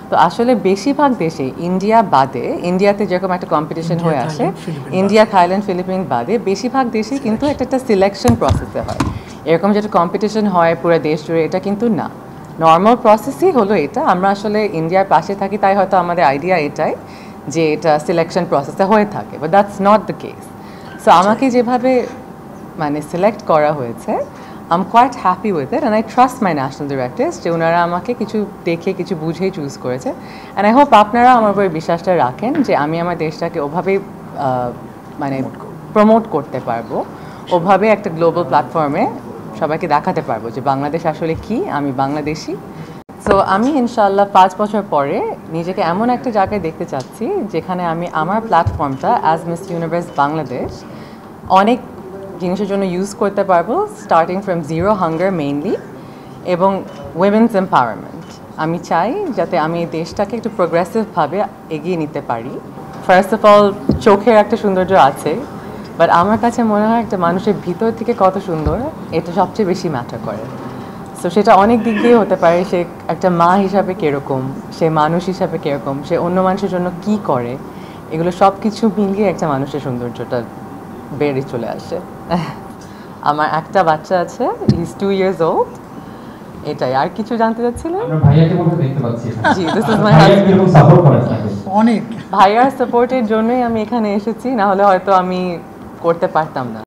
তো আসলে বেশিরভাগ দেশে ইন্ডিয়া বাদে, ইন্ডিয়াতে যেরকম একটা কম্পিটিশন হয়ে আসে, ইন্ডিয়া থাইল্যান্ড ফিলিপিন বাদে বেশিরভাগ দেশেই কিন্তু একটা সিলেকশন প্রসেসে হয়। এরকম যেটা কম্পিটিশন হয় পুরো দেশ জুড়ে, এটা কিন্তু না। নর্মাল প্রসেসই হলো এটা। আমরা আসলে ইন্ডিয়ার পাশে থাকি, তাই হয়তো আমাদের আইডিয়া এটাই যে এটা সিলেকশন প্রসেসে হয়ে থাকে, but that's not the case. So আমাকে যেভাবে মানে সিলেক্ট করা হয়েছে, I'm quite happy with it and I trust my national directors যে ওনারা আমাকে কিছু দেখে কিছু বুঝেই চুজ করেছে, and I hope আপনারা আমার উপর বিশ্বাসটা রাখেন যে আমি আমার দেশটাকে ওভাবেই মানে প্রমোট করতে পারবো, ওভাবে একটা গ্লোবাল প্ল্যাটফর্মে সবাইকে দেখাতে পারবো যে বাংলাদেশ আসলে কি, আমি বাংলাদেশি। সো আমি ইনশাআল্লাহ 5 বছর পরে নিজেকে এমন একটা জায়গায় দেখতে চাচ্ছি যেখানে আমি আমার প্ল্যাটফর্মটা অ্যাজ মিস ইউনিভার্স বাংলাদেশ অনেক জিনিসের জন্য ইউজ করতে পারবো, starting from zero hunger mainly, এবং উইমেন্স এম্পাওয়ারমেন্ট। আমি চাই যাতে আমি এই দেশটাকে একটু প্রোগ্রেসিভভাবে এগিয়ে নিতে পারি। ফার্স্ট অফ অল চোখের একটা সৌন্দর্য আছে, বাট আমার কাছে মনে হয় একটা মানুষের ভিতর থেকে কত সুন্দর, এটা সবচেয়ে বেশি ম্যাটার করে। সো সেটা অনেক দিক দিয়ে হতে পারে, সে একটা মা হিসাবে কীরকম, সে মানুষ হিসাবে কীরকম, সে অন্য মানুষের জন্য কি করে, এগুলো সব কিছু মিলিয়ে একটা মানুষের সৌন্দর্যটা বেড়ে চলে আসে। আমার একটা বাচ্চা আছে, হি ইজ 2 years old। এটাই। আর কিছু জানতে চাচ্ছিলেন? আমরা ভাইয়াকে কোথাও দেখতে পাচ্ছি না। জি, দিস ইজ মাই ভাইয়া কিরকম সাপোর্ট করে আপনাকে? অনেক। ভাইয়ার সাপোর্টের জন্যই আমি এখানে এসেছি, না হলে হয়তো আমি করতে পারতাম না।